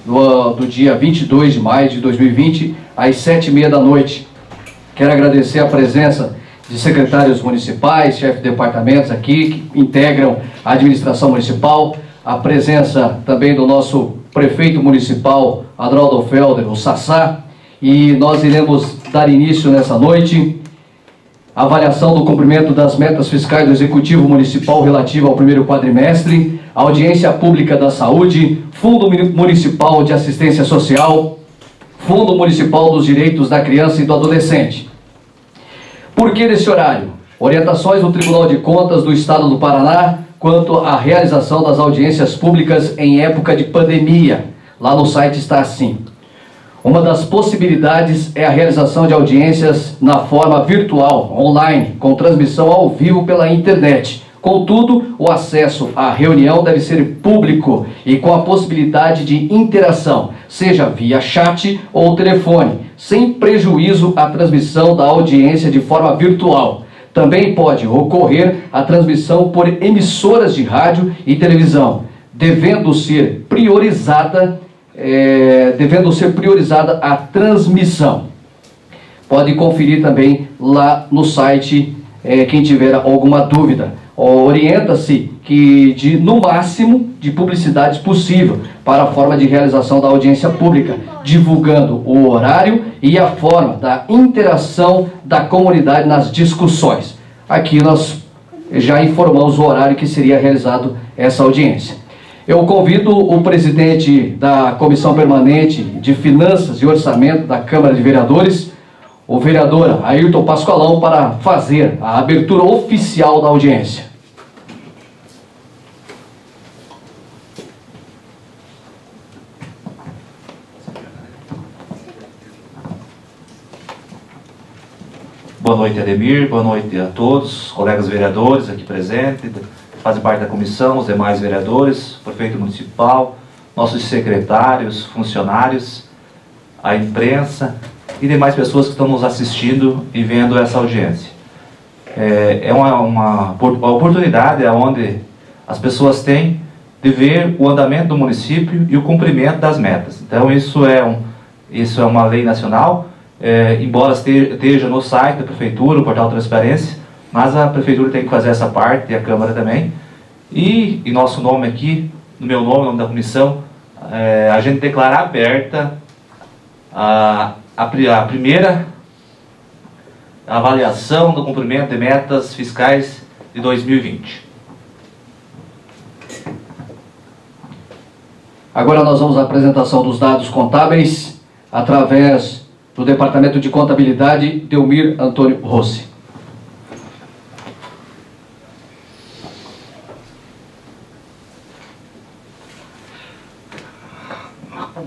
do dia 22 de maio de 2020, às 7h30 da noite. Quero agradecer a presença de secretários municipais, chefes de departamentos aqui, que integram a administração municipal, a presença também do nosso prefeito municipal, Adroaldo Felder, o Sassá, e nós iremos dar início nessa noite à avaliação do cumprimento das metas fiscais do Executivo Municipal relativo ao primeiro quadrimestre, audiência pública da saúde, Fundo Municipal de Assistência Social, Fundo Municipal dos Direitos da Criança e do Adolescente. Por que nesse horário? Orientações do Tribunal de Contas do Estado do Paraná quanto à realização das audiências públicas em época de pandemia. Lá no site está assim: uma das possibilidades é a realização de audiências na forma virtual, online, com transmissão ao vivo pela internet. Contudo, o acesso à reunião deve ser público e com a possibilidade de interação, seja via chat ou telefone, sem prejuízo à transmissão da audiência de forma virtual. Também pode ocorrer a transmissão por emissoras de rádio e televisão, devendo ser priorizada a transmissão. Pode conferir também lá no site, quem tiver alguma dúvida. Orienta-se que no máximo de publicidade possível para a forma de realização da audiência pública, divulgando o horário e a forma da interação da comunidade nas discussões. Aqui nós já informamos o horário que seria realizado essa audiência. Eu convido o presidente da Comissão Permanente de Finanças e Orçamento da Câmara de Vereadores, o vereador Ayrton Pascoalão, para fazer a abertura oficial da audiência. Boa noite, Ademir. Boa noite a todos, colegas vereadores aqui presentes, fazem parte da comissão, os demais vereadores, prefeito municipal, nossos secretários, funcionários, a imprensa e demais pessoas que estão nos assistindo e vendo essa audiência. É uma oportunidade onde as pessoas têm de ver o andamento do município e o cumprimento das metas. Então isso é uma lei nacional, embora esteja no site da Prefeitura, o portal Transparência, mas a Prefeitura tem que fazer essa parte e a Câmara também. E em nosso nome aqui, no meu nome, no nome da comissão, a gente declarar aberta a primeira avaliação do cumprimento de metas fiscais de 2020. Agora nós vamos à apresentação dos dados contábeis através do Departamento de Contabilidade, Delmir Antônio Rossi.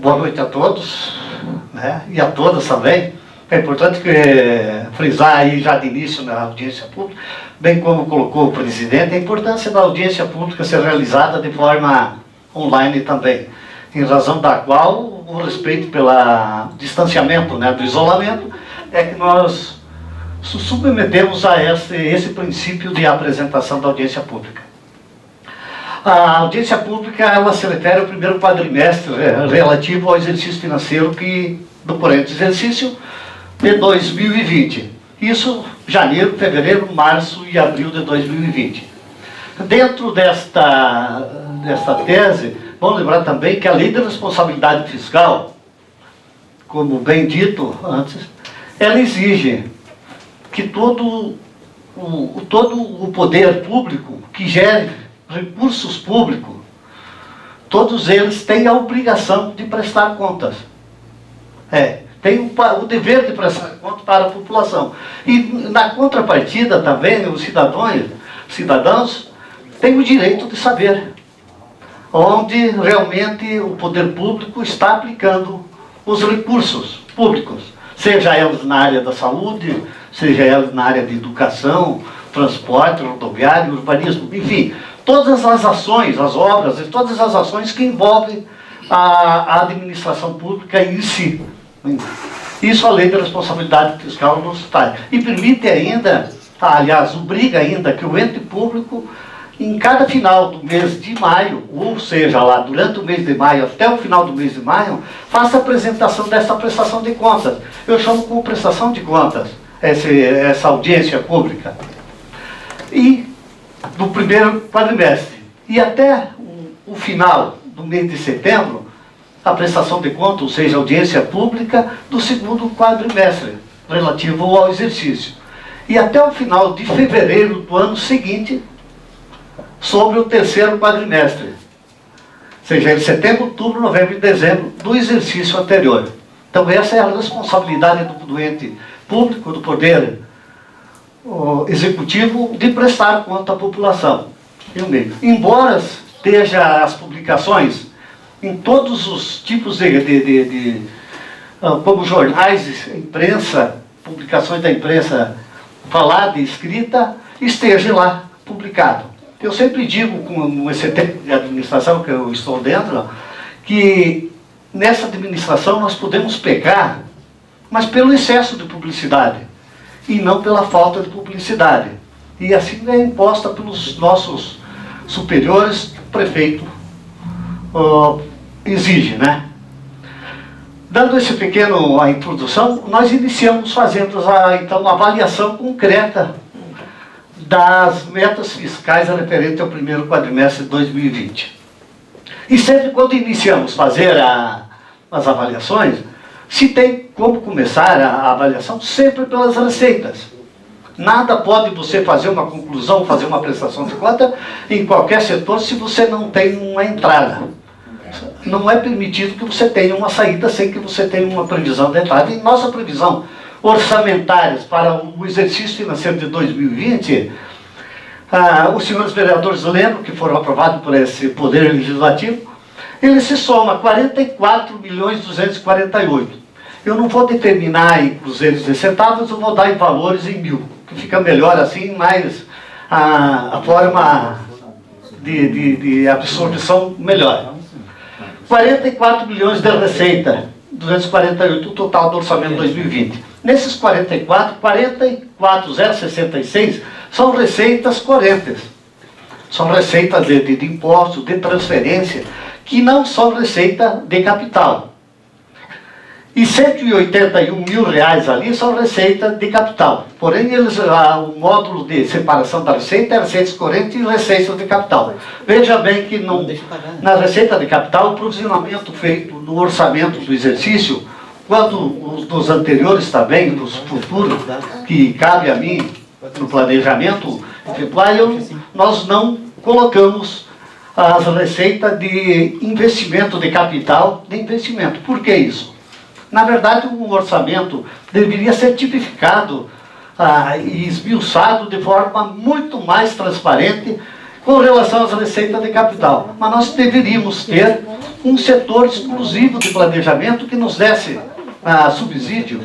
Boa noite a todos, né, e a todas também. É importante frisar aí já de início na audiência pública, bem como colocou o presidente, a importância da audiência pública ser realizada de forma online também, em razão da qual o respeito pelo distanciamento, né, do isolamento, é que nós submetemos a esse princípio de apresentação da audiência pública. A audiência pública, ela se refere ao primeiro quadrimestre relativo ao exercício financeiro do corrente exercício de 2020. Isso, janeiro, fevereiro, março e abril de 2020. Dentro desta tese, vamos lembrar também que a Lei de Responsabilidade Fiscal, como bem dito antes, ela exige que todo o poder público que gere recursos públicos, todos eles têm a obrigação de prestar contas. Tem o dever de prestar contas para a população. E na contrapartida também, os cidadãos têm o direito de saber onde realmente o poder público está aplicando os recursos públicos, seja eles na área da saúde, seja eles na área de educação, transporte, rodoviário, urbanismo, enfim, todas as ações, as obras, todas as ações que envolvem a administração pública em si. Isso a Lei de Responsabilidade Fiscal nos traz. E permite ainda, aliás, obriga ainda que o ente público em cada final do mês de maio, ou seja, lá durante o mês de maio até o final do mês de maio, faça a apresentação dessa prestação de contas. Eu chamo como prestação de contas essa audiência pública. E do primeiro quadrimestre. E até o final do mês de setembro, a prestação de contas, ou seja, a audiência pública do segundo quadrimestre, relativo ao exercício. E até o final de fevereiro do ano seguinte, sobre o terceiro quadrimestre. Ou seja, em setembro, outubro, novembro e dezembro do exercício anterior. Então essa é a responsabilidade do ente público, do poder executivo, de prestar conta à população. Embora esteja as publicações em todos os tipos como jornais, imprensa, publicações da imprensa falada e escrita, esteja lá publicado. Eu sempre digo, com esse tempo de administração que eu estou dentro, que nessa administração nós podemos pecar, mas pelo excesso de publicidade, e não pela falta de publicidade. E assim é imposta pelos nossos superiores, que o prefeito exige, né? Dando esse pequeno a introdução, nós iniciamos fazendo então a avaliação concreta das metas fiscais referente ao primeiro quadrimestre de 2020. E sempre quando iniciamos fazer as avaliações, se tem como começar a avaliação sempre pelas receitas. Nada pode você fazer uma conclusão, fazer uma prestação de conta em qualquer setor se você não tem uma entrada. Não é permitido que você tenha uma saída sem que você tenha uma previsão de entrada. E nossa previsão orçamentária para o exercício financeiro de 2020, os senhores vereadores lembram que foram aprovados por esse Poder Legislativo, ele se soma 44.248. Eu não vou determinar em cruzeiros e centavos, eu vou dar em valores em mil, que fica melhor assim, mais a forma de absorção melhor. 44 milhões de receita, 248 o total do orçamento de 2020. Nesses 44,066 são receitas correntes. São receitas de impostos, de transferência, que não são receita de capital. E 181 mil reais ali são receita de capital. Porém, o módulo de separação da receita é receitas correntes e receitas de capital. Veja bem que na receita de capital, o provisionamento feito no orçamento do exercício, quando dos anteriores também, dos futuros, que cabe a mim no planejamento, nós não colocamos as receitas de investimento de capital de investimento. Por que isso? Na verdade, um orçamento deveria ser tipificado e esmiuçado de forma muito mais transparente com relação às receitas de capital. Mas nós deveríamos ter um setor exclusivo de planejamento que nos desse subsídio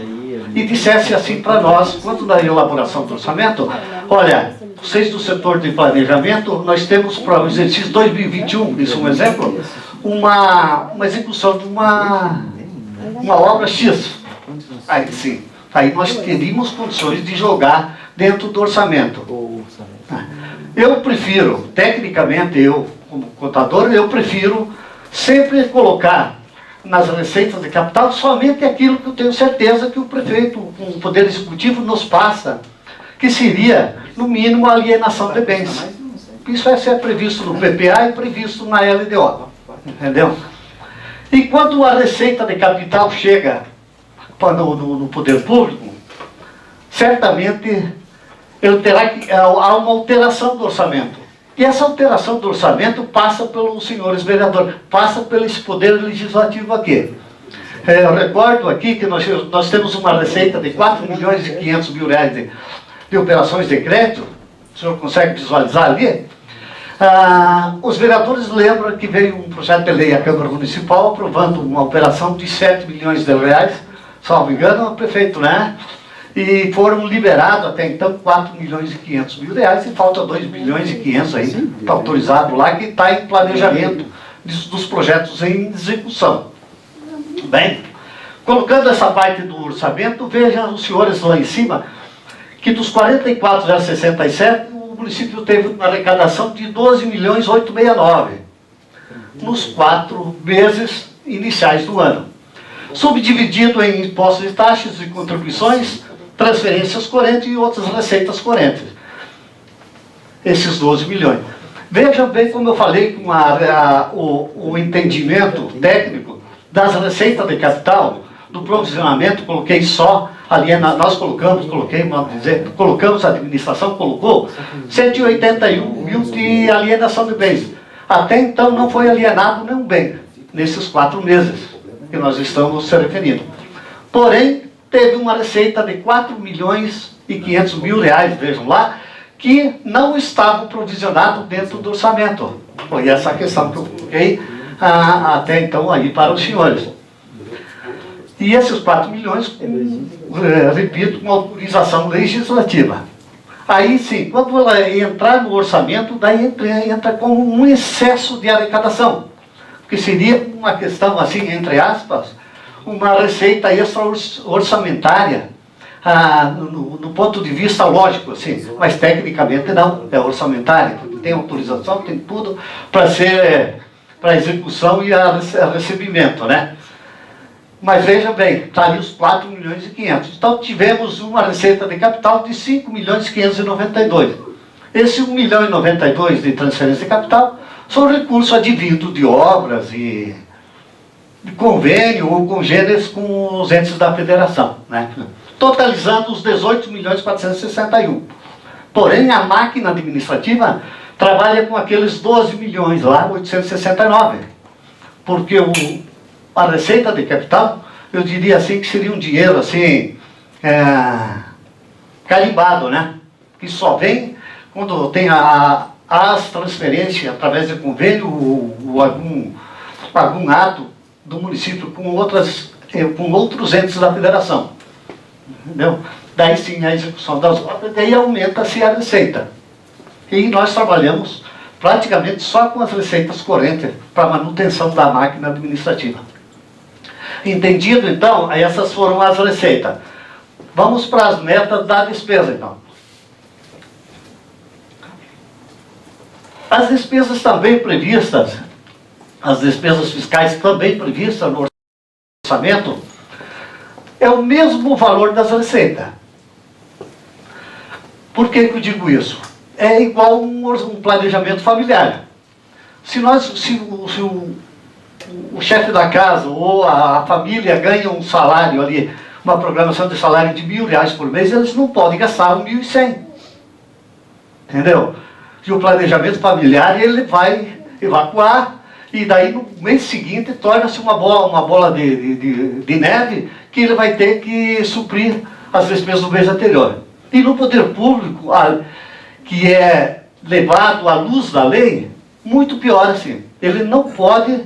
e dissesse assim para nós, quanto da elaboração do orçamento, olha, vocês do setor de planejamento, nós temos para o exercício 2021, isso é um exemplo, uma execução de uma obra X. Aí sim, aí nós teríamos condições de jogar dentro do orçamento. Eu prefiro, tecnicamente eu, como contador, eu prefiro sempre colocar nas receitas de capital somente aquilo que eu tenho certeza que o prefeito, o Poder Executivo nos passa, que seria, no mínimo, a alienação de bens. Isso é previsto no PPA e previsto na LDO. Entendeu? E quando a receita de capital chega no poder público, certamente há uma alteração do orçamento. E essa alteração do orçamento passa pelos senhores vereadores, passa pelo esse poder legislativo aqui. Eu recordo aqui que nós temos uma receita de 4.500.000 reais de operações de crédito. O senhor consegue visualizar ali? Os vereadores lembram que veio um projeto de lei à Câmara Municipal aprovando uma operação de 7 milhões de reais, salvo engano, o prefeito, né? E foram liberados até então 4.500.000 reais e falta 2.500.000 aí, está autorizado lá, que está em planejamento dos projetos em execução. Bem, colocando essa parte do orçamento, vejam os senhores lá em cima, que dos 44,067, o município teve uma arrecadação de 12.869 nos 4 meses iniciais do ano, subdividido em impostos e taxas e contribuições, transferências correntes e outras receitas correntes. Esses 12 milhões. Vejam bem como eu falei com o entendimento técnico das receitas de capital, do provisionamento, coloquei só nós colocamos, a administração colocou 181 mil de alienação de bens. Até então não foi alienado nenhum bem, nesses 4 meses que nós estamos se referindo. Porém, teve uma receita de 4.500.000 reais, vejam lá, que não estavam provisionados dentro do orçamento. Foi essa questão que eu coloquei até então aí para os senhores. E esses 4 milhões, repito, com autorização legislativa. Aí sim, quando ela entrar no orçamento, daí entra com um excesso de arrecadação. Que seria uma questão assim, entre aspas, uma receita extra-orçamentária, no ponto de vista lógico, assim, mas tecnicamente não, é orçamentária, porque tem autorização, tem tudo para ser, para execução e a recebimento, né? Mas veja bem, está ali os 4.500.000. Então tivemos uma receita de capital de 5.592.000. Esse 1.092.000 de transferência de capital são recursos advindos de obras e de convênio ou congêneres com os entes da federação, né? Totalizando os 18.461.000. Porém, a máquina administrativa trabalha com aqueles 12 milhões lá, 869. Porque a receita de capital, eu diria assim que seria um dinheiro assim, carimbado, né? Que só vem quando tem as transferências através de convênio ou algum ato do município com outros entes da federação. Entendeu? Daí sim a execução das obras, daí aumenta-se a receita. E nós trabalhamos praticamente só com as receitas correntes para manutenção da máquina administrativa. Entendido, então? Essas foram as receitas. Vamos para as metas da despesa, então. As despesas também previstas, as despesas fiscais também previstas no orçamento, é o mesmo valor das receitas. Por que que eu digo isso? É igual um planejamento familiar. Se o chefe da casa ou a família ganha um salário ali, uma programação de salário de R$1.000 por mês, eles não podem gastar 1.100. Entendeu? E o planejamento familiar, ele vai evacuar, e daí no mês seguinte torna-se uma bola de neve, que ele vai ter que suprir as despesas do mês anterior. E no poder público, que é levado à luz da lei, muito pior assim. Ele não pode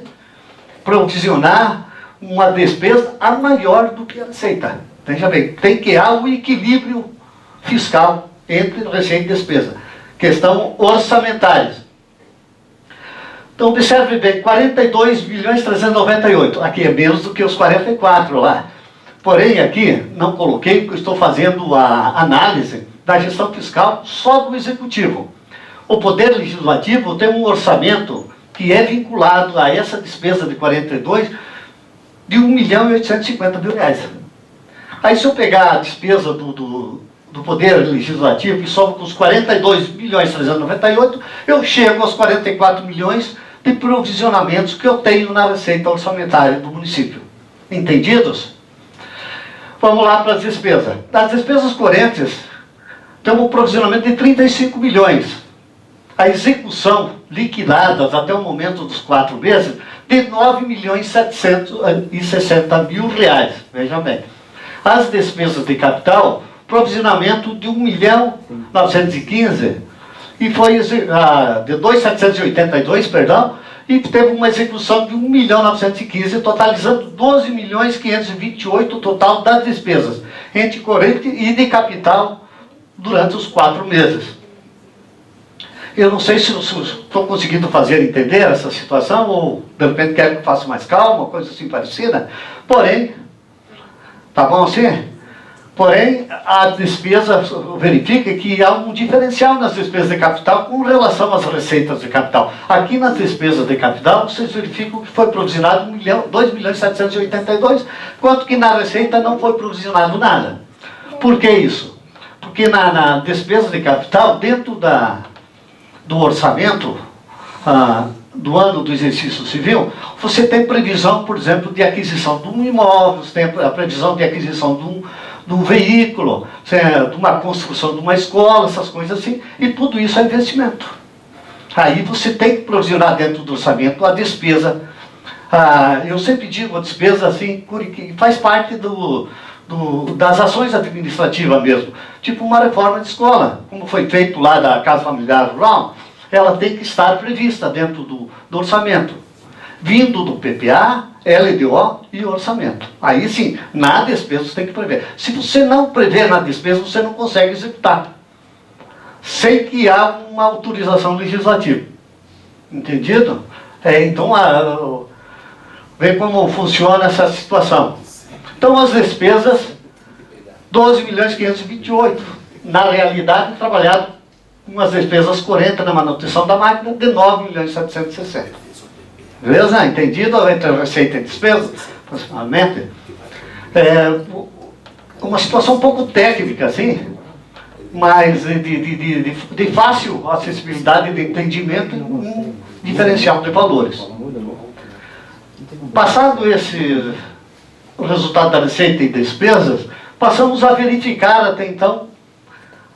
provisionar uma despesa a maior do que a receita. Veja bem, tem que haver um equilíbrio fiscal entre receita e despesa. Questão orçamentária. Então, observe bem, 42.398.000. Aqui é menos do que os 44 lá. Porém, aqui, não coloquei, porque estou fazendo a análise da gestão fiscal só do Executivo. O Poder Legislativo tem um orçamento que é vinculado a essa despesa de 42 de R$1.850.000. Aí, se eu pegar a despesa do Poder Legislativo e somo com os 42.398.000, eu chego aos 44 milhões de provisionamentos que eu tenho na receita orçamentária do município. Entendidos? Vamos lá para as despesas. As despesas correntes, temos um provisionamento de 35 milhões. A execução liquidadas até o momento dos 4 meses de R$9.760.000. Veja bem. As despesas de capital, provisionamento de 1.915.000 e foi de 2.782, perdão, e teve uma execução de 1.915.000, totalizando 12.528.000 o total das despesas, entre corrente e de capital, durante os 4 meses. Eu não sei se estou conseguindo fazer entender essa situação, ou de repente quero que eu faça mais calma, coisa assim parecida, porém, tá bom assim? Porém, a despesa verifica que há um diferencial nas despesas de capital com relação às receitas de capital. Aqui nas despesas de capital, vocês verificam que foi provisionado 2.782.000, enquanto que na receita não foi provisionado nada. Por que isso? Porque na despesa de capital, dentro do orçamento do ano do exercício civil, você tem previsão, por exemplo, de aquisição de um imóvel, você tem a previsão de aquisição de um veículo, de uma construção de uma escola, essas coisas assim, e tudo isso é investimento. Aí você tem que provisionar dentro do orçamento a despesa. Eu sempre digo a despesa assim, que faz parte das ações administrativas mesmo. Tipo uma reforma de escola, como foi feito lá da Casa Familiar Rural, ela tem que estar prevista dentro do orçamento, vindo do PPA, LDO e orçamento. Aí sim, na despesa você tem que prever. Se você não prever na despesa, você não consegue executar, sem que há uma autorização legislativa. Entendido? Então, vê como funciona essa situação. Então, as despesas, 12.528.000. Na realidade, trabalhado com as despesas correntes na manutenção da máquina de 9.760.000. Beleza? Entendido? Entre receita e despesa, aproximadamente. Uma situação um pouco técnica, assim, mas de fácil acessibilidade de entendimento e um diferencial de valores. Passado o resultado da receita e despesas, passamos a verificar até então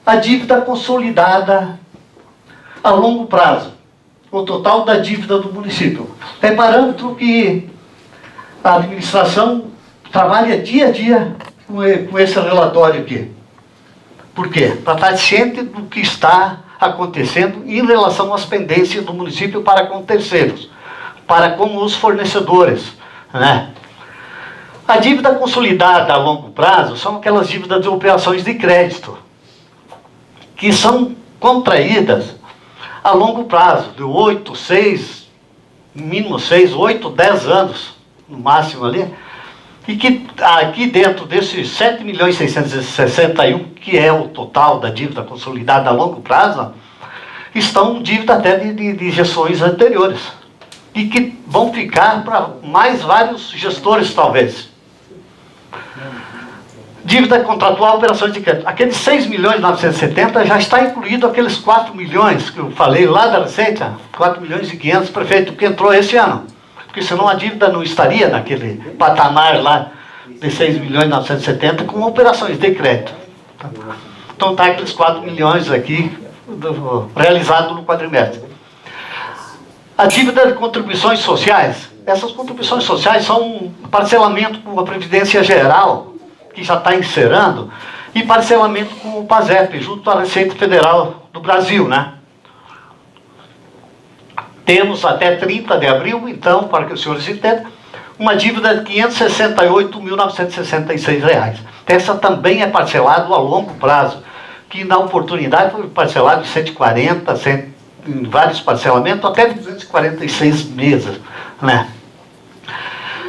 a dívida consolidada a longo prazo, o total da dívida do município. É parâmetro que a administração trabalha dia a dia com esse relatório aqui. Por quê? Para estar ciente do que está acontecendo em relação às pendências do município para com terceiros, para com os fornecedores, né? A dívida consolidada a longo prazo são aquelas dívidas de operações de crédito, que são contraídas a longo prazo, de 8, 6, mínimo 6, 8, 10 anos, no máximo ali, e que aqui dentro desses 7.661.000, que é o total da dívida consolidada a longo prazo, estão dívida até de gestões anteriores, e que vão ficar para mais vários gestores, talvez. Dívida contratual, operações de crédito. Aqueles 6.970.000 já está incluído aqueles 4 milhões que eu falei lá da Receita, 4.500.000, prefeito, que entrou esse ano. Porque senão a dívida não estaria naquele patamar lá de 6.970.000 com operações de crédito. Então está aqueles 4 milhões aqui realizado no quadrimestre. A dívida de contribuições sociais. Essas contribuições sociais são um parcelamento com a Previdência Geral, que já está encerrando, e parcelamento com o PASEP, junto à Receita Federal do Brasil, né? Temos até 30 de abril, então, para que os senhores entendam, uma dívida de R$ 568.966. Essa também é parcelado a longo prazo, que na oportunidade foi parcelado em 140, em vários parcelamentos, até 246 meses, né?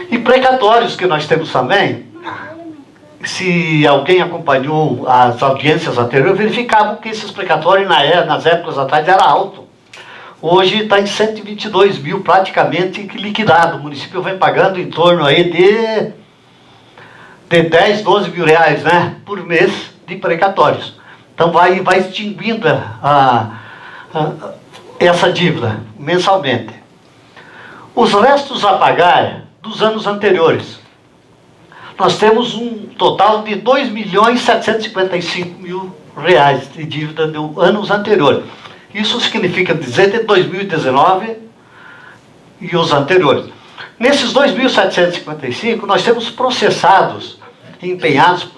E precatórios que nós temos também. Se alguém acompanhou as audiências anteriores, verificavam que esses precatórios nas épocas atrás era alto. Hoje está em 122.000 praticamente liquidado. O município vem pagando em torno aí de 10, 12 mil reais, né, por mês de precatórios. Então vai extinguindo essa dívida mensalmente. Os restos a pagar dos anos anteriores. Nós temos um total de R$ 2.755.000 de dívida de anos anteriores. Isso significa dizer de 2019 e os anteriores. Nesses 2.755, nós temos processados, empenhados,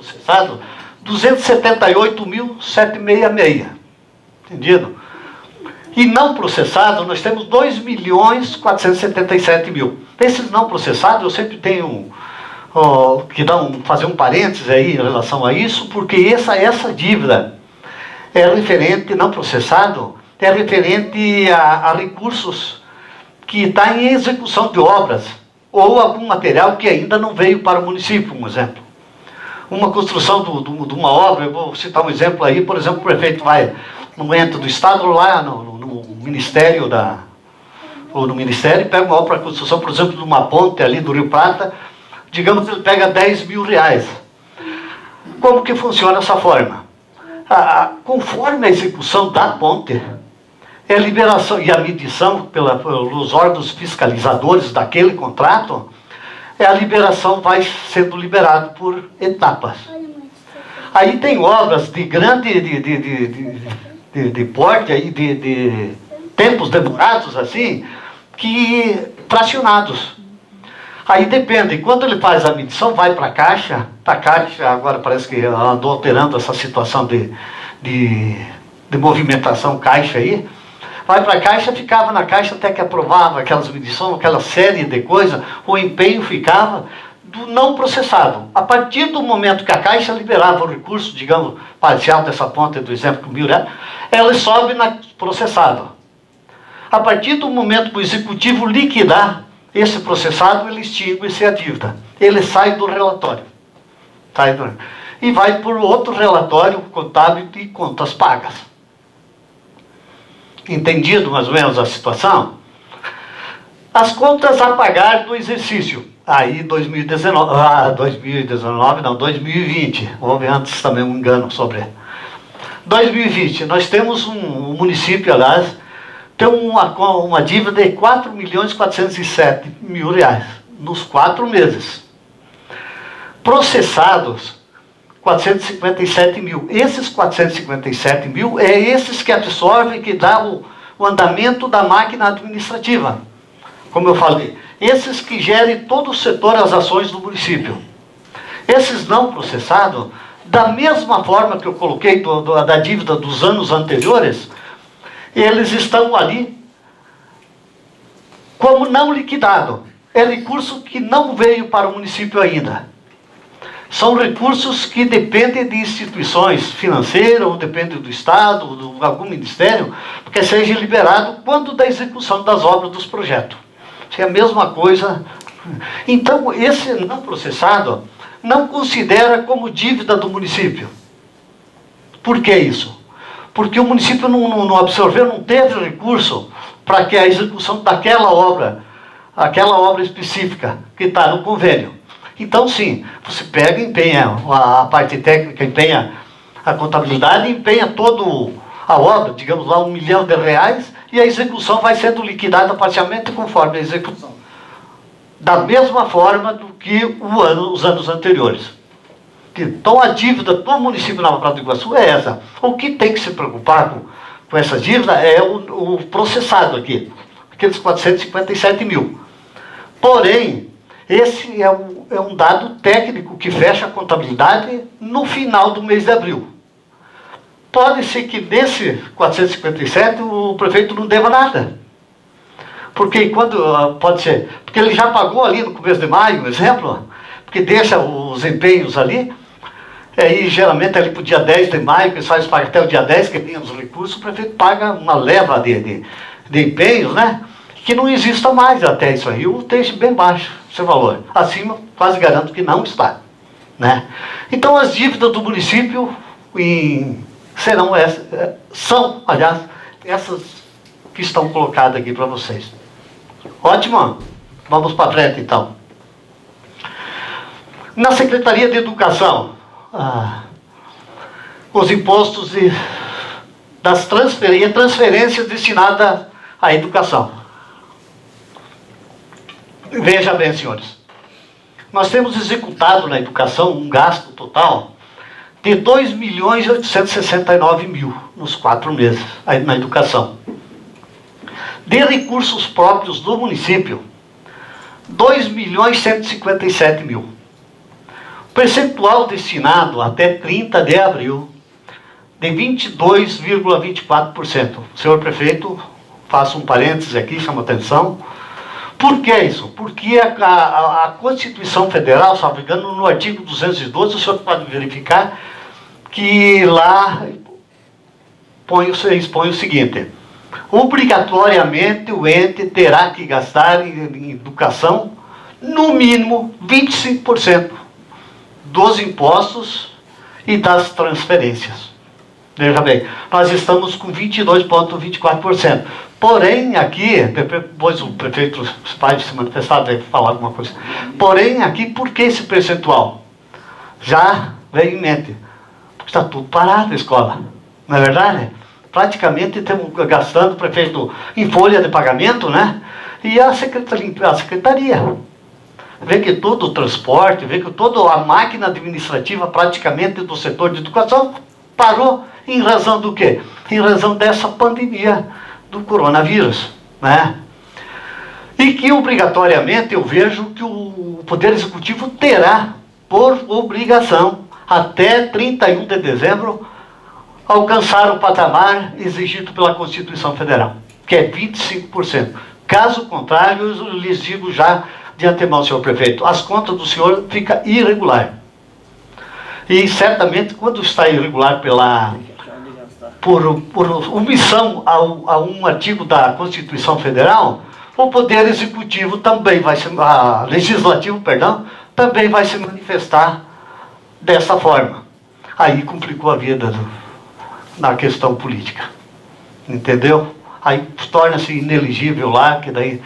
278.766. Entendido? E não processados, nós temos 2.477.000. Esses não processados, eu sempre tenho fazer um parênteses aí em relação a isso, porque essa dívida é referente, não processado, é referente a recursos que está em execução de obras, ou algum material que ainda não veio para o município, um exemplo. uma construção de uma obra, eu vou citar um exemplo aí, por exemplo, o prefeito vai no ente do Estado, lá no Ministério ou no Ministério, pega uma obra para construção, por exemplo, de uma ponte ali do Rio Prata, digamos que ele pega 10 mil reais. Como que funciona essa forma? Conforme a execução da ponte, a liberação e a medição pelos órgãos fiscalizadores daquele contrato, a liberação vai sendo liberada por etapas. Aí tem obras de grande de porte, aí, de tempos demorados assim, que fracionados. Aí depende, quando ele faz a medição, vai para a Caixa agora parece que andou alterando essa situação de movimentação Caixa aí, vai para a Caixa, ficava na Caixa até que aprovava aquelas medições, aquela série de coisas, o empenho ficava do não processado. A partir do momento que a Caixa liberava o recurso, digamos, parcial dessa ponta do exemplo que o ela sobe na processado. A partir do momento que o Executivo liquidar esse processado, ele extingue-se a dívida. Ele sai do relatório. E vai por outro relatório contábil de contas pagas. Entendido mais ou menos a situação? As contas a pagar do exercício. Aí 2020. Houve antes também um engano sobre 2020. Nós temos um município, aliás, tem uma dívida de 4.407.000 reais nos 4 meses. Processados, 457 mil. Esses 457 mil é esses que absorvem, que dá o andamento da máquina administrativa. Como eu falei, esses que gerem todo o setor, as ações do município. Esses não processados, da mesma forma que eu coloquei da dívida dos anos anteriores, eles estão ali como não liquidado. É recurso que não veio para o município ainda. São recursos que dependem de instituições financeiras, ou dependem do Estado, ou de algum ministério, porque seja liberado quando da execução das obras dos projetos. Isso é a mesma coisa. Então, esse não processado não considera como dívida do município. Por que isso? Porque o município não absorveu, não teve recurso para que a execução daquela obra, aquela obra específica que está no convênio. Então, sim, você pega e empenha a parte técnica, empenha a contabilidade, empenha toda a obra, digamos lá, R$1 milhão, e a execução vai sendo liquidada parcialmente conforme a execução. Da mesma forma do que os anos anteriores. Então, a dívida do município de Nova Prata do Iguaçu é essa. O que tem que se preocupar com essa dívida é o processado aqui, aqueles 457 mil. Porém, esse é um dado técnico que fecha a contabilidade no final do mês de abril. Pode ser que nesse 457 o prefeito não deva nada. Porque pode ser, porque ele já pagou ali no começo de maio, exemplo, porque deixa os empenhos ali. Aí, geralmente, ali para o dia 10 de maio, que eles fazem pagar até o dia 10, que tem os recursos, o prefeito paga uma leva de empenhos, né? Que não exista mais até isso aí. O texto bem baixo, seu valor. Acima, quase garanto que não está. Né? Então, as dívidas do município são, aliás, essas que estão colocadas aqui para vocês. Ótimo? Vamos para frente, então. Na Secretaria de Educação, os impostos das transferências destinadas à educação. Veja bem, senhores. Nós temos executado na educação um gasto total de 2.869.000 nos 4 meses na educação. De recursos próprios do município, 2.157.000. Percentual destinado até 30 de abril de 22,24%. Senhor prefeito, faço um parênteses aqui, chama atenção. Por que isso? Porque a Constituição Federal, salvo engano, no artigo 212, o senhor pode verificar que lá expõe o seguinte: obrigatoriamente o ente terá que gastar em educação no mínimo 25% dos impostos e das transferências. Veja bem, nós estamos com 22,24%. Porém, aqui, depois o prefeito vai se manifestar, deve falar alguma coisa. Porém, aqui, por que esse percentual? Já vem em mente. Porque está tudo parado a escola. Não é verdade? Praticamente estamos gastando, prefeito, em folha de pagamento, né? E a secretaria. Vê que todo o transporte, vê que toda a máquina administrativa praticamente do setor de educação parou em razão do quê? Em razão dessa pandemia do coronavírus, né? E que obrigatoriamente eu vejo que o Poder Executivo terá, por obrigação, até 31 de dezembro, alcançar o patamar exigido pela Constituição Federal, que é 25%. Caso contrário, eu lhes digo já de antemão, senhor prefeito, as contas do senhor ficam irregular. E certamente, quando está irregular por omissão a um artigo da Constituição Federal, o Poder Executivo também vai se, Legislativo, perdão, também vai se manifestar dessa forma. Aí complicou a vida na questão política. Entendeu? Aí torna-se inelegível lá, que daí...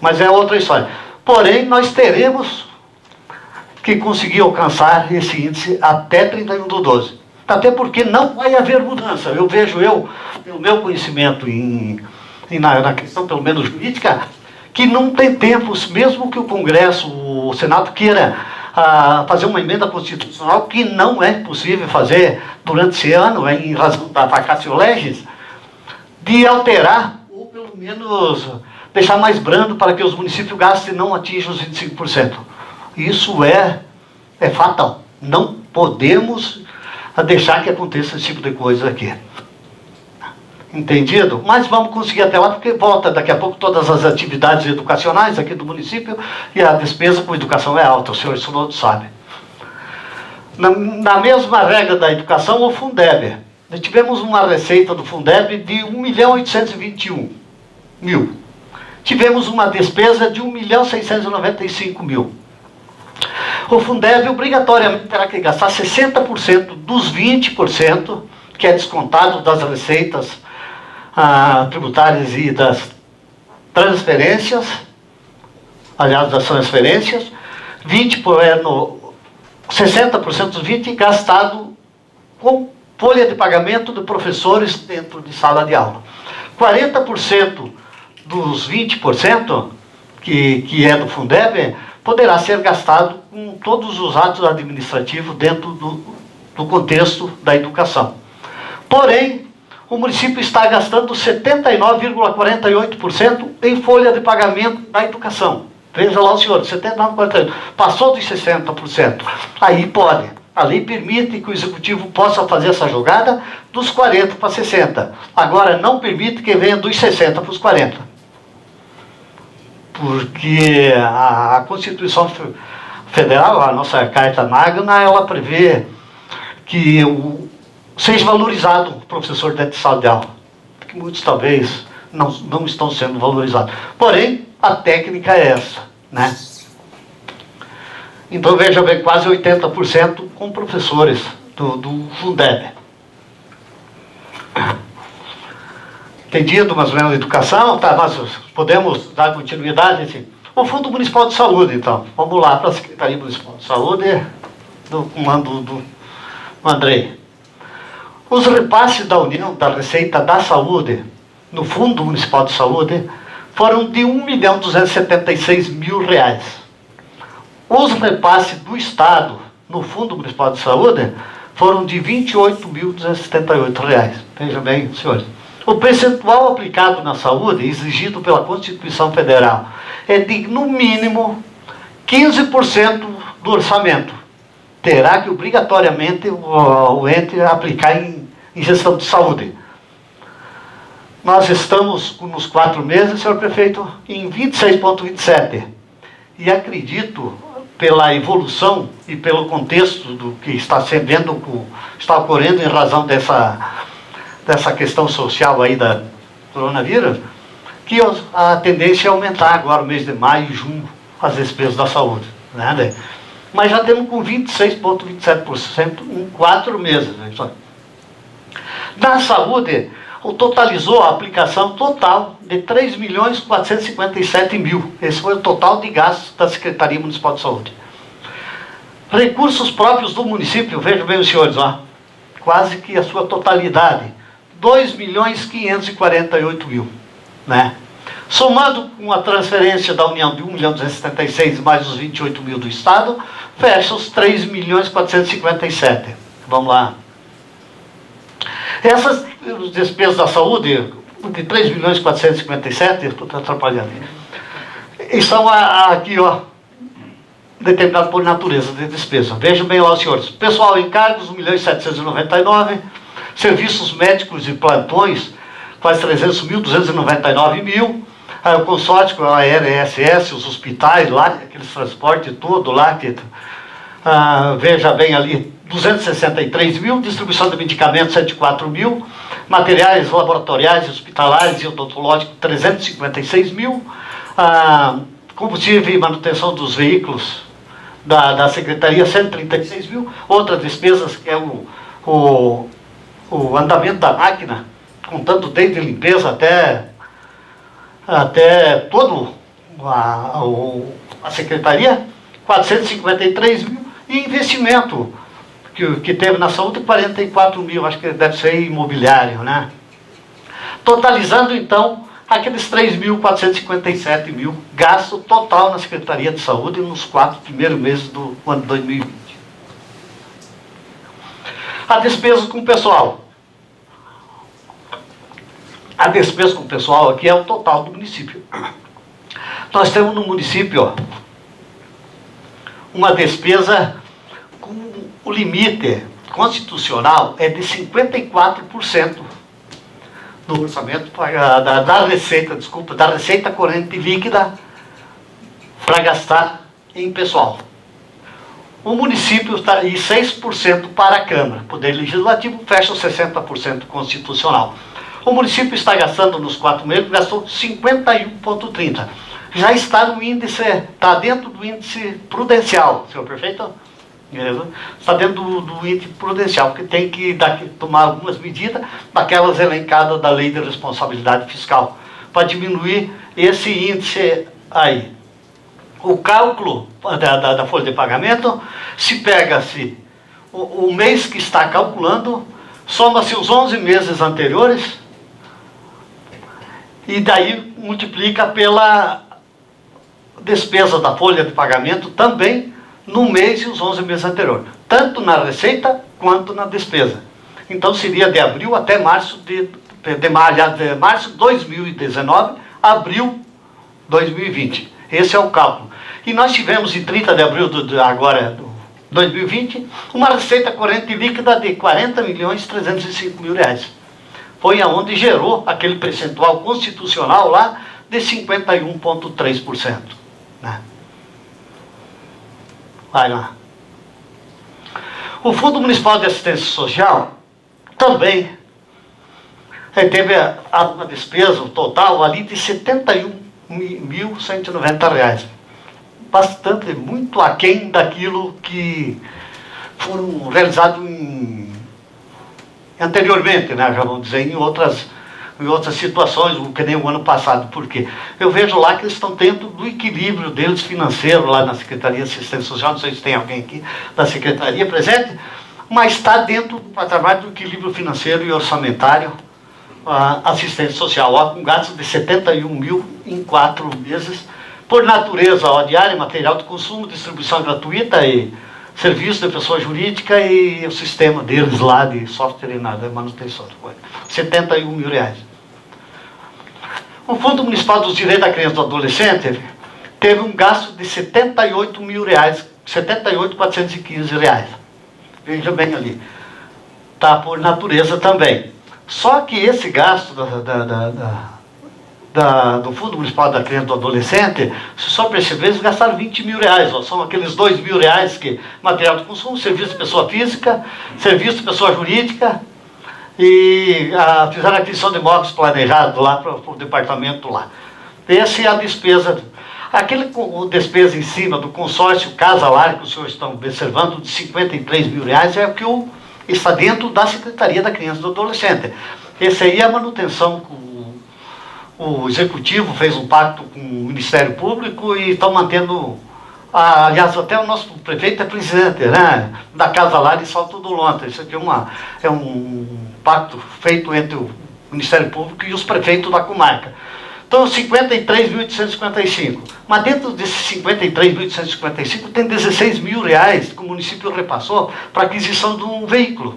Mas é outra história. Porém, nós teremos que conseguir alcançar esse índice até 31/12. Até porque não vai haver mudança. Eu vejo, pelo meu conhecimento na questão, pelo menos jurídica, que não tem tempo, mesmo que o Congresso, o Senado queira fazer uma emenda constitucional, que não é possível fazer durante esse ano, em razão da vacatio legis, de alterar, ou pelo menos deixar mais brando para que os municípios gastem e não atinjam os 25%. Isso é fatal. Não podemos deixar que aconteça esse tipo de coisa aqui. Entendido? Mas vamos conseguir até lá, porque volta daqui a pouco todas as atividades educacionais aqui do município e a despesa com educação é alta, o senhor isso todos sabem. Na mesma regra da educação, o Fundeb. Nós tivemos uma receita do Fundeb de 1.821.000. Tivemos uma despesa de 1.695.000. O Fundeb obrigatoriamente terá que gastar 60% dos 20%, que é descontado das receitas tributárias e das transferências, aliás, das transferências, 60% dos 20% gastado com folha de pagamento de professores dentro de sala de aula. 40% dos 20%, que é do Fundeb, poderá ser gastado com todos os atos administrativos dentro do contexto da educação. Porém, o município está gastando 79,48% em folha de pagamento da educação. Veja lá o senhor, 79,48%. Passou dos 60%. Aí pode. A lei permite que o executivo possa fazer essa jogada dos 40% para 60%. Agora, não permite que venha dos 60% para os 40%. Porque a Constituição Federal, a nossa Carta Magna, ela prevê que seja valorizado o professor dentro de sala de aula. Porque muitos talvez não estão sendo valorizados. Porém, a técnica é essa, né? Então, veja bem, quase 80% com professores do Fundeb. Entendido mais ou menos a educação? Tá, mas podemos dar continuidade? Assim. O Fundo Municipal de Saúde, então. Vamos lá para a Secretaria Municipal de Saúde, do comando do Andrei. Os repasses da União, da Receita da Saúde, no Fundo Municipal de Saúde, foram de R$1.276.000. Os repasses do Estado, no Fundo Municipal de Saúde, foram de R$28.278. Veja bem, senhores. O percentual aplicado na saúde, exigido pela Constituição Federal, é de, no mínimo, 15% do orçamento. Terá que, obrigatoriamente, o ente aplicar em gestão de saúde. Nós estamos, nos 4 meses, senhor prefeito, em 26,27%. E acredito, pela evolução e pelo contexto do que está ocorrendo em razão dessa questão social aí da coronavírus, que a tendência é aumentar agora, no mês de maio e junho, as despesas da saúde. Né? mas já temos com 26,27% em 4 meses. Né? Na saúde, totalizou a aplicação total de 3.457.000. Esse foi o total de gastos da Secretaria Municipal de Saúde. Recursos próprios do município, vejam bem os senhores, ó, quase que a sua totalidade, 2.548.000, né? Somando com a transferência da União de 1.276 mais os 28.000 do Estado, fecha os 3.457. Vamos lá. Essas despesas da saúde, de 3.457, estou atrapalhando, e são aqui, ó, determinado por natureza de despesa. Vejam bem lá, os senhores. Pessoal em cargos, 1.799. Serviços médicos e plantões, quase 1.299.000. O consórcio, a RSS, os hospitais lá, aqueles transportes todo lá, veja bem ali, 263.000. Distribuição de medicamentos, 104.000. Materiais laboratoriais, hospitalares e odontológicos, 356.000. Combustível e manutenção dos veículos da Secretaria, 136.000. Outras despesas, que é o andamento da máquina, contando desde limpeza até todo a Secretaria, 453.000. E investimento que teve na saúde, 44.000, acho que deve ser imobiliário, né? Totalizando, então, aqueles 3.457.000 gasto total na Secretaria de Saúde nos 4 primeiros meses do ano 2020. A despesa com o pessoal. A despesa com o pessoal aqui é o total do município. Nós temos no município, ó, uma despesa com o limite constitucional é de 54% do orçamento da receita corrente líquida para gastar em pessoal. O município está em 6% para a Câmara. Poder Legislativo fecha os 60% constitucional. O município está gastando nos 4 meses, gastou 51,30. Já está no índice, está dentro do índice prudencial, senhor prefeito? Está dentro do índice prudencial, que tem que tomar algumas medidas daquelas elencadas da Lei de Responsabilidade Fiscal, para diminuir esse índice aí. O cálculo da folha de pagamento, se pega-se o mês que está calculando, soma-se os 11 meses anteriores, e daí multiplica pela despesa da folha de pagamento também no mês e os 11 meses anteriores, tanto na receita quanto na despesa. Então seria de abril até março de março de 2019, abril 2020. Esse é o cálculo. E nós tivemos em 30 de abril de 2020 uma receita corrente líquida de R$40.305.000. Foi aonde gerou aquele percentual constitucional lá de 51,3%. Né? Vai lá. O Fundo Municipal de Assistência Social também teve uma despesa total ali de R$71.190. Bastante, muito aquém daquilo que foram realizados anteriormente, né, já vamos dizer, em outras situações, que nem o ano passado. Por quê? Eu vejo lá que eles estão dentro do equilíbrio deles financeiro, lá na Secretaria de Assistência Social, não sei se tem alguém aqui da Secretaria presente, mas está dentro do patamar do equilíbrio financeiro e orçamentário a assistência social, ó, com gastos de 71.000 em 4 meses, por natureza, ó, diária, material de consumo, distribuição gratuita e serviço de pessoa jurídica e o sistema deles lá de software e nada, manutenção. R$71.000. O Fundo Municipal dos Direitos da Criança e do Adolescente teve um gasto de R$78.000, R$78.415. Veja bem ali. Tá por natureza também. Só que esse gasto do Fundo Municipal da Criança e do Adolescente, se só perceber, eles gastaram R$20.000, ó, são aqueles R$2.000 que material de consumo, serviço de pessoa física, serviço de pessoa jurídica, e fizeram a aquisição de imóveis planejados lá para o departamento lá. Essa é a despesa. Aquele despesa em cima do consórcio Casa Lar, que os senhores estão observando, de 53 mil reais, é o que está dentro da Secretaria da Criança e do Adolescente. Esse aí é a manutenção que o Executivo fez um pacto com o Ministério Público e estão mantendo. Aliás, até o nosso prefeito é presidente, né, da Casa Lar e Salto do Lontra. Isso aqui é um pacto feito entre o Ministério Público e os prefeitos da comarca. Então, 53.855. Mas dentro desses 53.855 tem 16 mil reais que o município repassou para aquisição de um veículo.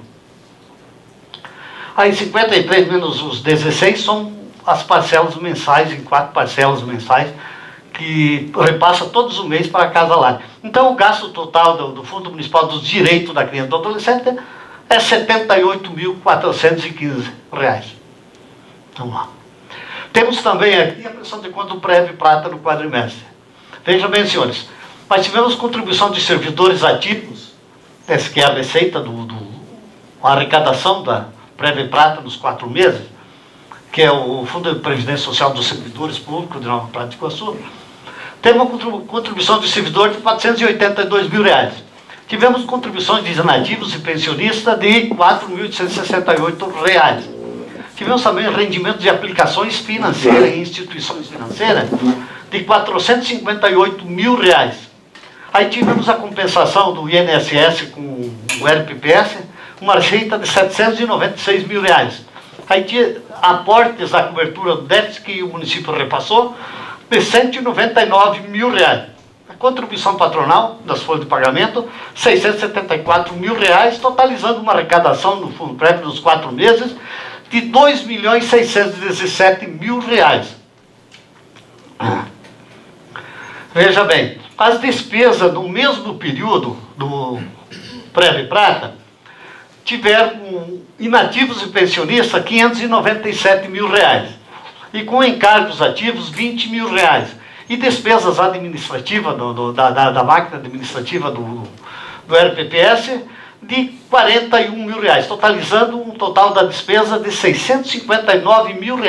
Aí 53 menos os 16 são as parcelas mensais, em 4 parcelas mensais, que repassa todos os meses para a Casa Lar. Então, o gasto total do Fundo Municipal dos Direitos da Criança e do Adolescente é R$ 78.415. Vamos lá. Temos também aqui a prestação de conta do Prev Prata no quadrimestre. Vejam bem, senhores, nós tivemos contribuição de servidores ativos, essa que é a receita a arrecadação da Prev Prata nos 4 meses, que é o Fundo de Previdência Social dos Servidores Públicos de Nova Prata de Iguaçu. Teve uma contribuição de servidor de R$ 482 mil. Tivemos contribuições de inativos e pensionistas de R$ 4.868. Tivemos também rendimento de aplicações financeiras em instituições financeiras de R$ 458 mil. Aí tivemos a compensação do INSS com o RPPS, uma receita de R$ 796 mil. Aí tinha aportes da cobertura do déficit que o município repassou de R$ 199 mil. A contribuição patronal das folhas de pagamento, R$ 674 mil, totalizando uma arrecadação no Fundo Prev nos 4 meses de R$ 2.617.000. Veja bem, as despesas no mesmo período do Prev Prata tiveram inativos e pensionistas R$ 597 mil, e com encargos ativos R$ 20 mil, e despesas administrativas da máquina administrativa do RPPS de R$ 41 mil, totalizando um total da despesa de R$ 659 mil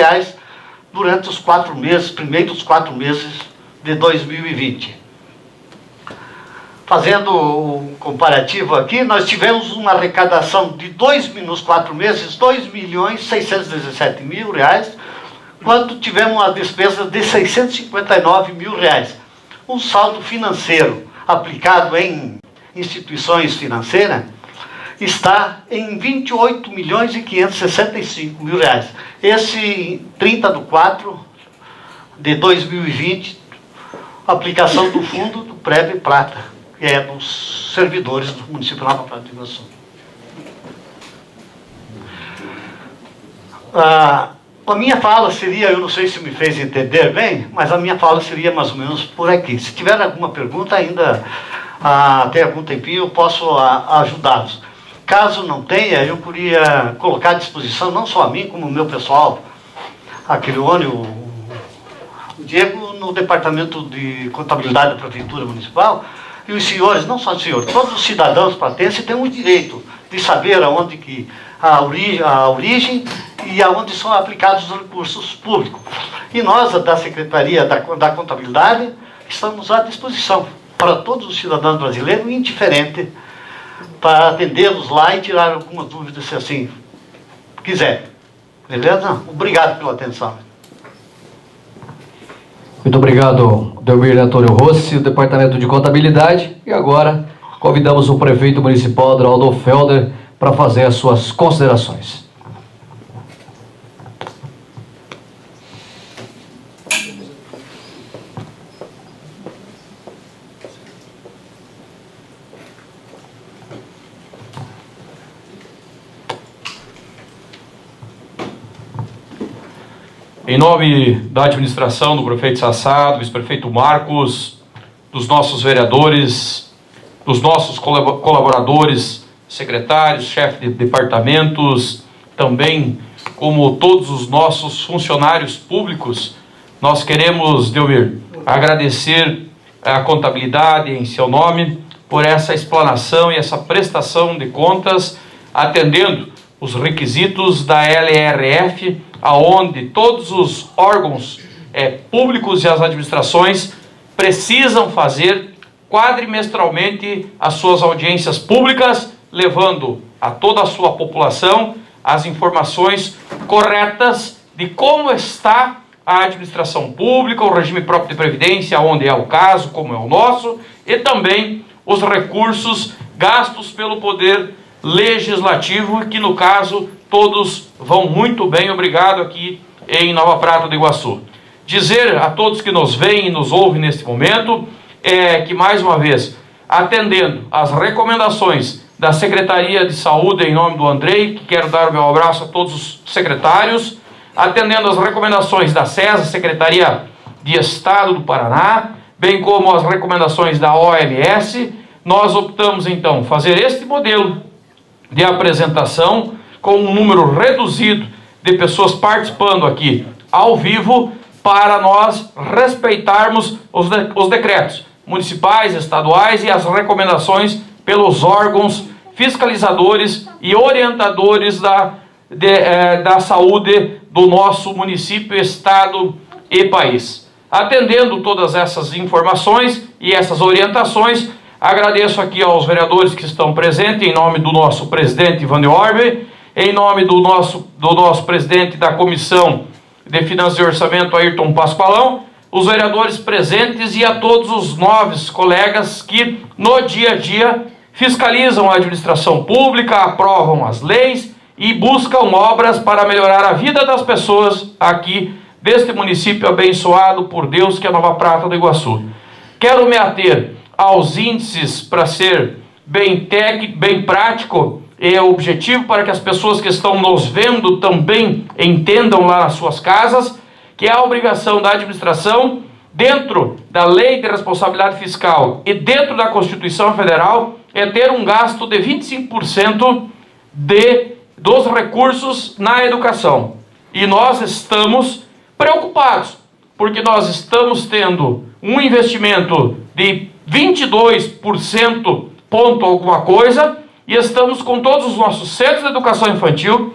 durante os primeiros 4 meses de 2020. Fazendo um comparativo aqui, nós tivemos uma arrecadação de nos 4 meses, R$ 2.617.000, quanto tivemos uma despesa de R$ 659 mil. Um saldo financeiro aplicado em instituições financeiras está em R$ 28.565.000. Esse 30/4 de 2020, aplicação do fundo do Prev Prata, que é dos servidores do município de Nova Prata de Iguaçu. A minha fala seria, eu não sei se me fez entender bem, mas a minha fala seria mais ou menos por aqui. Se tiver alguma pergunta ainda, até algum tempinho, eu posso ajudá-los. Caso não tenha, eu queria colocar à disposição, não só a mim, como o meu pessoal, a Quirione, o Diego, no Departamento de Contabilidade da Prefeitura Municipal, e os senhores, não só os senhores, todos os cidadãos pratenses têm o direito de saber aonde que a origem e aonde são aplicados os recursos públicos. E nós, da Secretaria da Contabilidade, estamos à disposição para todos os cidadãos brasileiros, indiferente, para atendê-los lá e tirar algumas dúvidas, se assim quiser. Beleza? Obrigado pela atenção. Muito obrigado, Delmir Antônio Rossi, do Departamento de Contabilidade. E agora convidamos o prefeito municipal, Adroaldo Felder, para fazer as suas considerações. Em nome da administração do prefeito Sassá, do vice-prefeito Marcos, dos nossos vereadores, dos nossos colaboradores, secretários, chefes de departamentos, também como todos os nossos funcionários públicos, nós queremos, Delmir, agradecer a contabilidade em seu nome por essa explanação e essa prestação de contas, atendendo os requisitos da LRF, aonde todos os órgãos públicos e as administrações precisam fazer quadrimestralmente as suas audiências públicas, levando a toda a sua população as informações corretas de como está a administração pública, o regime próprio de previdência, onde é o caso, como é o nosso, e também os recursos gastos pelo Poder Legislativo, que no caso todos vão muito bem, obrigado, aqui em Nova Prata do Iguaçu. Dizer a todos que nos veem e nos ouvem neste momento, que mais uma vez, atendendo às recomendações da Secretaria de Saúde, em nome do Andrei, que quero dar o meu abraço a todos os secretários, atendendo às recomendações da SESA, Secretaria de Estado do Paraná, bem como as recomendações da OMS, nós optamos então fazer este modelo de apresentação com um número reduzido de pessoas participando aqui ao vivo, para nós respeitarmos os decretos municipais, estaduais e as recomendações pelos órgãos fiscalizadores e orientadores da saúde do nosso município, estado e país. Atendendo todas essas informações e essas orientações, agradeço aqui aos vereadores que estão presentes, em nome do nosso presidente Ivan Orbe, em nome do nosso presidente da Comissão de Finanças e Orçamento, Ayrton Pascoalão, os vereadores presentes e a todos os novos colegas que no dia a dia fiscalizam a administração pública, aprovam as leis e buscam obras para melhorar a vida das pessoas aqui deste município abençoado por Deus, que é Nova Prata do Iguaçu. Quero me ater aos índices para ser bem prático e objetivo, para que as pessoas que estão nos vendo também entendam lá nas suas casas, que é a obrigação da administração, dentro da Lei de Responsabilidade Fiscal e dentro da Constituição Federal, é ter um gasto de 25% dos recursos na educação. E nós estamos preocupados, porque nós estamos tendo um investimento de 22% ponto alguma coisa, e estamos com todos os nossos centros de educação infantil,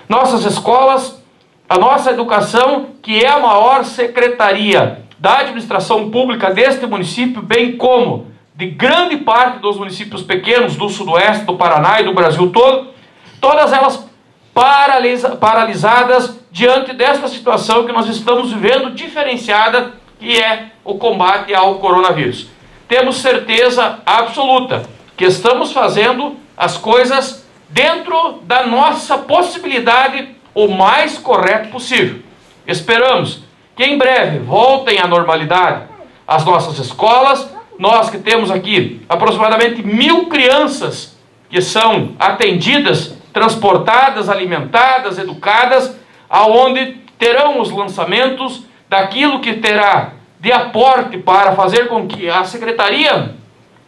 nossas escolas, a nossa educação, que é a maior secretaria da administração pública deste município, bem como de grande parte dos municípios pequenos do sudoeste do Paraná e do Brasil todo, todas elas paralisadas diante desta situação que nós estamos vivendo, diferenciada, que é o combate ao coronavírus. Temos certeza absoluta que estamos fazendo as coisas dentro da nossa possibilidade o mais correto possível. Esperamos que em breve voltem à normalidade as nossas escolas. Nós que temos aqui aproximadamente 1.000 crianças que são atendidas, transportadas, alimentadas, educadas, aonde terão os lançamentos daquilo que terá de aporte para fazer com que a Secretaria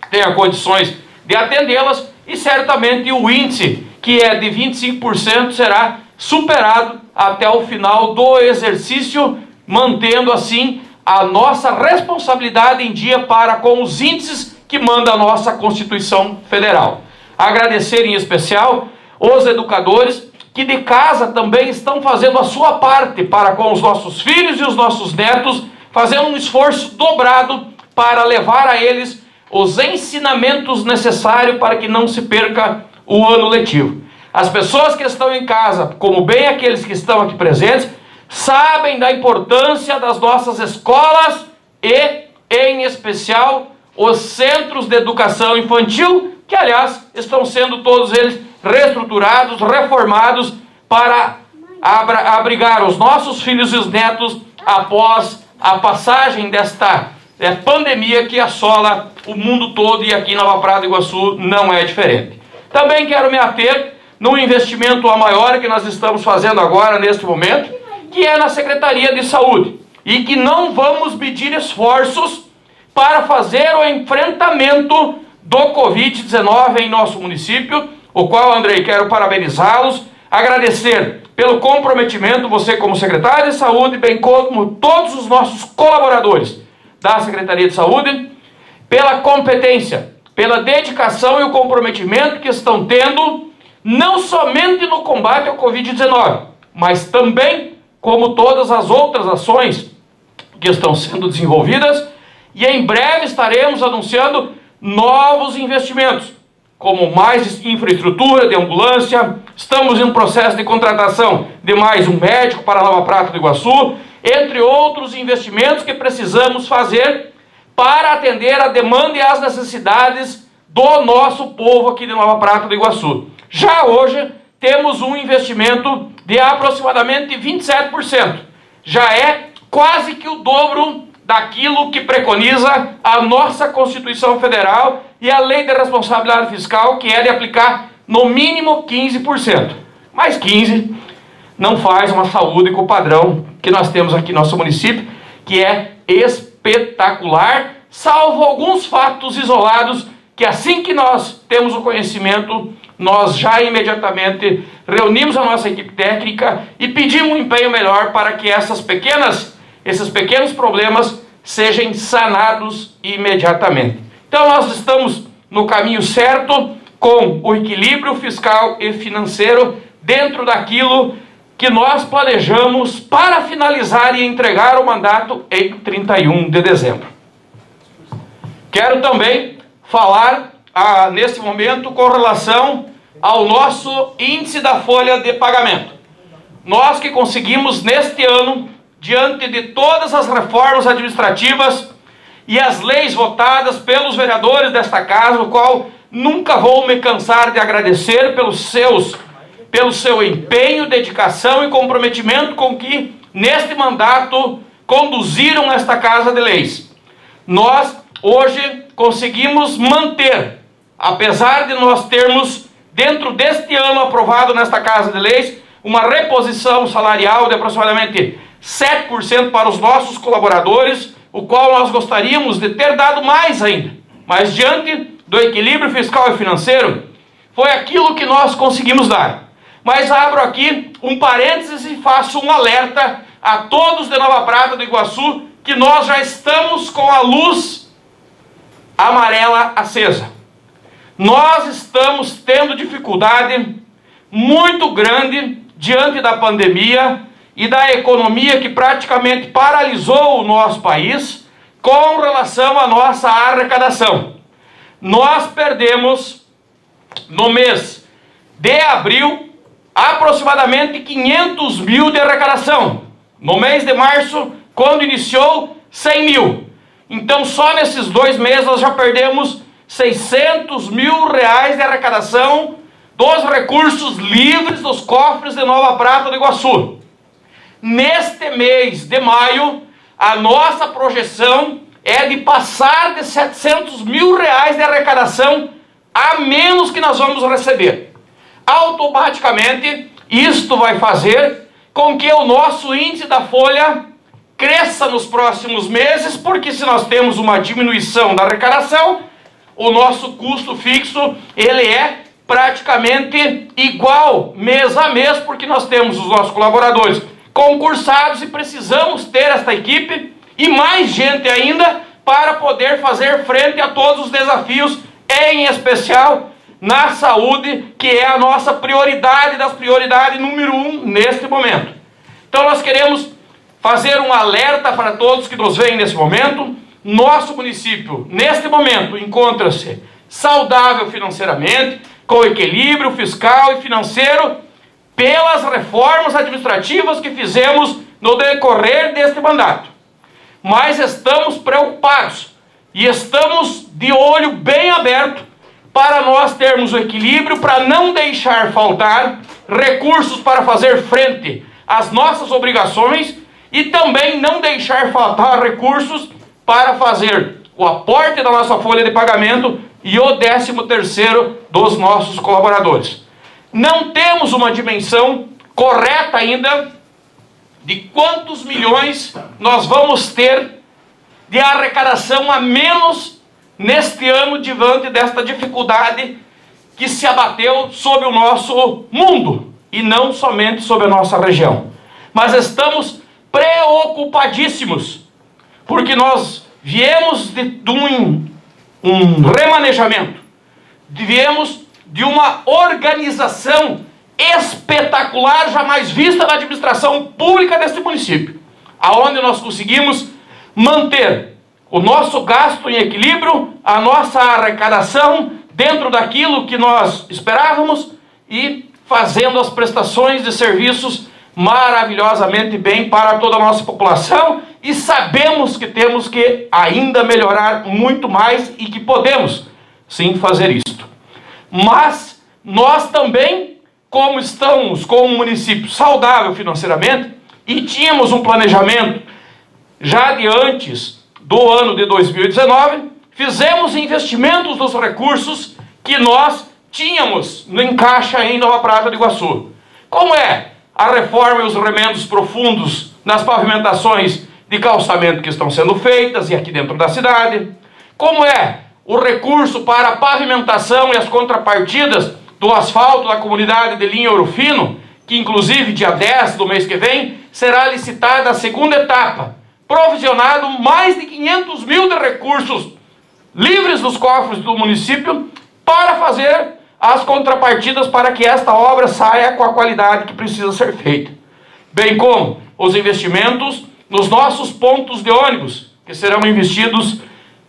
tenha condições de atendê-las, e certamente o índice, que é de 25%, será superado até o final do exercício, mantendo assim a nossa responsabilidade em dia para com os índices que manda a nossa Constituição Federal. Agradecer em especial os educadores que de casa também estão fazendo a sua parte para com os nossos filhos e os nossos netos, fazendo um esforço dobrado para levar a eles os ensinamentos necessários para que não se perca o ano letivo. As pessoas que estão em casa, como bem aqueles que estão aqui presentes, sabem da importância das nossas escolas e, em especial, os centros de educação infantil, que, aliás, estão sendo todos eles reestruturados, reformados para abrigar os nossos filhos e os netos após a passagem desta pandemia que assola o mundo todo, e aqui em Nova Prata do Iguaçu não é diferente. Também quero me ater no investimento a maior que nós estamos fazendo agora, neste momento, que é na Secretaria de Saúde, e que não vamos medir esforços para fazer o enfrentamento do Covid-19 em nosso município, o qual, Andrei, quero parabenizá-los, agradecer pelo comprometimento, você como secretário de Saúde, bem como todos os nossos colaboradores da Secretaria de Saúde, pela competência, pela dedicação e o comprometimento que estão tendo, não somente no combate ao Covid-19, mas também, como todas as outras ações que estão sendo desenvolvidas, e em breve estaremos anunciando novos investimentos, como mais infraestrutura de ambulância. Estamos em um processo de contratação de mais um médico para Nova Prata do Iguaçu, entre outros investimentos que precisamos fazer para atender a demanda e as necessidades do nosso povo aqui de Nova Prata do Iguaçu. Já hoje temos um investimento de aproximadamente 27%. Já é quase que o dobro daquilo que preconiza a nossa Constituição Federal e a Lei de Responsabilidade Fiscal, que é de aplicar no mínimo 15%. Mas 15% não faz uma saúde com o padrão que nós temos aqui no nosso município, que é espetacular, salvo alguns fatos isolados, que assim que nós temos o conhecimento, nós já imediatamente reunimos a nossa equipe técnica e pedimos um empenho melhor para que esses pequenos problemas sejam sanados imediatamente. Então nós estamos no caminho certo, com o equilíbrio fiscal e financeiro dentro daquilo que nós planejamos para finalizar e entregar o mandato em 31 de dezembro. Quero também falar nesse momento com relação ao nosso índice da folha de pagamento. Nós que conseguimos neste ano, diante de todas as reformas administrativas e as leis votadas pelos vereadores desta casa, o qual nunca vou me cansar de agradecer pelo seu empenho, dedicação e comprometimento com que neste mandato conduziram esta Casa de Leis. Nós hoje conseguimos manter, apesar de nós termos dentro deste ano aprovado nesta Casa de Leis uma reposição salarial de aproximadamente 7% para os nossos colaboradores, o qual nós gostaríamos de ter dado mais ainda. Mas diante do equilíbrio fiscal e financeiro, foi aquilo que nós conseguimos dar. Mas abro aqui um parênteses e faço um alerta a todos de Nova Prata do Iguaçu, que nós já estamos com a luz amarela acesa. Nós estamos tendo dificuldade muito grande diante da pandemia e da economia que praticamente paralisou o nosso país com relação à nossa arrecadação. Nós perdemos no mês de abril aproximadamente 500 mil de arrecadação. No mês de março, quando iniciou, 100 mil. Então só nesses 2 meses nós já perdemos 600 mil reais de arrecadação dos recursos livres dos cofres de Nova Prata do Iguaçu. Neste mês de maio, a nossa projeção é de passar de 700 mil reais de arrecadação a menos que nós vamos receber. Automaticamente, isto vai fazer com que o nosso índice da folha cresça nos próximos meses, porque se nós temos uma diminuição da arrecadação, o nosso custo fixo ele é praticamente igual mês a mês, porque nós temos os nossos colaboradores concursados e precisamos ter esta equipe e mais gente ainda para poder fazer frente a todos os desafios, em especial na saúde, que é a nossa prioridade das prioridades número 1 neste momento. Então nós queremos fazer um alerta para todos que nos veem nesse momento. Nosso município, neste momento, encontra-se saudável financeiramente, com equilíbrio fiscal e financeiro, pelas reformas administrativas que fizemos no decorrer deste mandato. Mas estamos preocupados e estamos de olho bem aberto para nós termos o equilíbrio, para não deixar faltar recursos para fazer frente às nossas obrigações e também não deixar faltar recursos para fazer o aporte da nossa folha de pagamento e o 13º dos nossos colaboradores. Não temos uma dimensão correta ainda de quantos milhões nós vamos ter de arrecadação a menos neste ano diante desta dificuldade que se abateu sobre o nosso mundo e não somente sobre a nossa região. Mas estamos preocupadíssimos porque nós viemos de um remanejamento, viemos de uma organização espetacular, jamais vista na administração pública deste município, aonde nós conseguimos manter o nosso gasto em equilíbrio, a nossa arrecadação dentro daquilo que nós esperávamos e fazendo as prestações de serviços maravilhosamente bem para toda a nossa população, e sabemos que temos que ainda melhorar muito mais e que podemos sim fazer isto. Mas nós também, como estamos com um município saudável financeiramente e tínhamos um planejamento já de antes do ano de 2019, fizemos investimentos dos recursos que nós tínhamos no encaixe em Nova Prata do Iguaçu. Como é a reforma e os remendos profundos nas pavimentações de calçamento que estão sendo feitas e aqui dentro da cidade. Como é o recurso para a pavimentação e as contrapartidas do asfalto da comunidade de Linha Ouro Fino, que inclusive dia 10 do mês que vem será licitada a segunda etapa, provisionado mais de 500 mil de recursos livres dos cofres do município para fazer as contrapartidas para que esta obra saia com a qualidade que precisa ser feita. Bem como os investimentos nos nossos pontos de ônibus, que serão investidos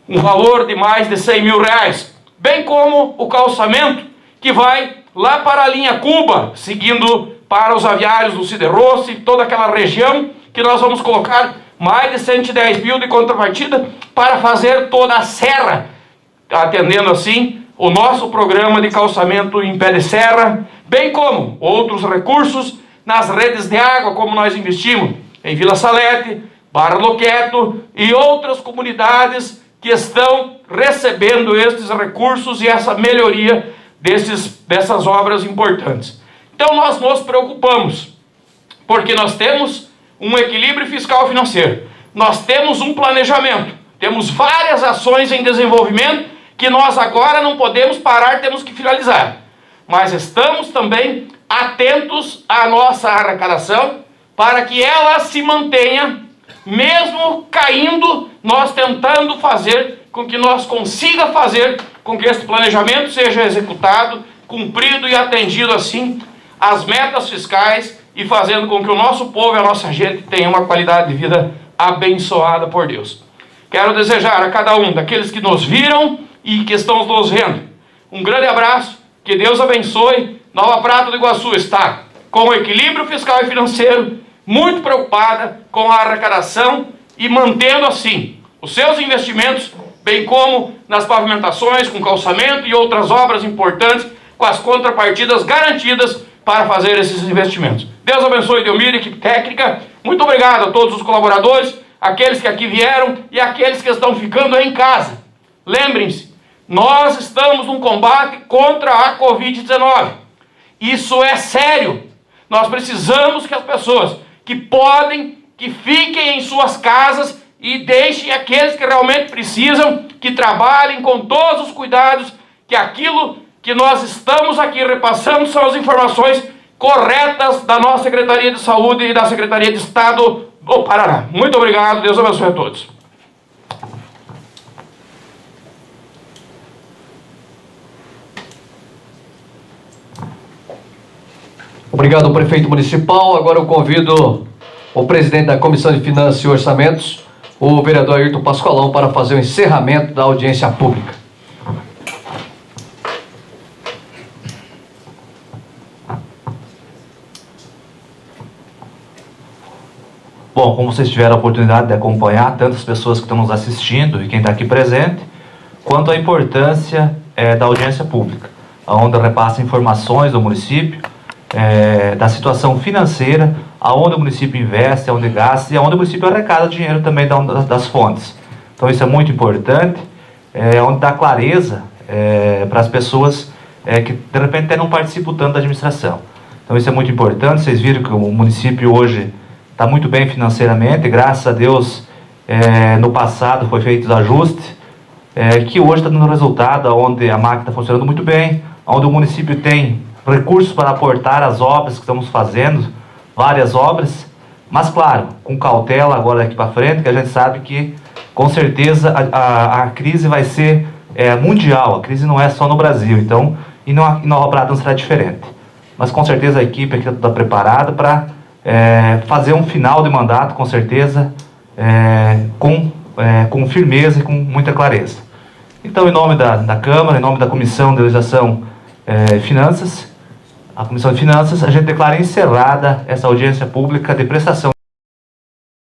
um valor de mais de 100 mil reais. Bem como o calçamento, que vai lá para a linha Cuba, seguindo para os aviários do Ciderroce e toda aquela região, que nós vamos colocar mais de 110 mil de contrapartida para fazer toda a serra, atendendo assim o nosso programa de calçamento em pé de serra, bem como outros recursos nas redes de água, como nós investimos em Vila Salete, Barra Loqueto e outras comunidades que estão recebendo estes recursos e essa melhoria dessas obras importantes. Então nós nos preocupamos, porque nós temos um equilíbrio fiscal financeiro, nós temos um planejamento, temos várias ações em desenvolvimento que nós agora não podemos parar, temos que finalizar. Mas estamos também atentos à nossa arrecadação para que ela se mantenha, mesmo caindo, nós tentando fazer com que nós consiga fazer com que esse planejamento seja executado, cumprido e atendido assim as metas fiscais e fazendo com que o nosso povo e a nossa gente tenha uma qualidade de vida abençoada por Deus. Quero desejar a cada um daqueles que nos viram e que estão nos vendo um grande abraço, que Deus abençoe. Nova Prata do Iguaçu está com o equilíbrio fiscal e financeiro, muito preocupada com a arrecadação e mantendo assim os seus investimentos, bem como nas pavimentações, com calçamento e outras obras importantes, com as contrapartidas garantidas para fazer esses investimentos. Deus abençoe Delmiro, equipe técnica. Muito obrigado a todos os colaboradores, aqueles que aqui vieram e aqueles que estão ficando aí em casa. Lembrem-se, nós estamos num combate contra a Covid-19. Isso é sério. Nós precisamos que as pessoas que podem, que fiquem em suas casas e deixem aqueles que realmente precisam, que trabalhem com todos os cuidados, que aquilo que nós estamos aqui repassando são as informações corretas da nossa Secretaria de Saúde e da Secretaria de Estado do Paraná. Muito obrigado, Deus abençoe a todos. Obrigado ao prefeito municipal. Agora eu convido o presidente da Comissão de Finanças e Orçamentos, o vereador Ayrton Pascoalão, para fazer o encerramento da audiência pública. Bom, como vocês tiveram a oportunidade de acompanhar, tantas pessoas que estão nos assistindo e quem está aqui presente, quanto à importância da audiência pública, onde repassa informações do município, da situação financeira, aonde o município investe, aonde gasta e aonde o município arrecada dinheiro também das fontes. Então isso é muito importante, onde dá clareza para as pessoas que de repente até não participam tanto da administração. Então isso é muito importante. Vocês viram que o município hoje está muito bem financeiramente, graças a Deus. No passado foi feito os ajustes, que hoje está dando resultado, onde a máquina está funcionando muito bem, onde o município tem recursos para aportar as obras que estamos fazendo, várias obras, mas claro, com cautela agora daqui para frente, que a gente sabe que com certeza a crise vai ser mundial, a crise não é só no Brasil, então, e Nova Prata não será diferente. Mas com certeza a equipe aqui está preparada para fazer um final de mandato, com certeza, com com firmeza e com muita clareza. Então, em nome da Câmara, em nome da Comissão de Legislação e Finanças, a Comissão de Finanças, a gente declara encerrada essa audiência pública de prestação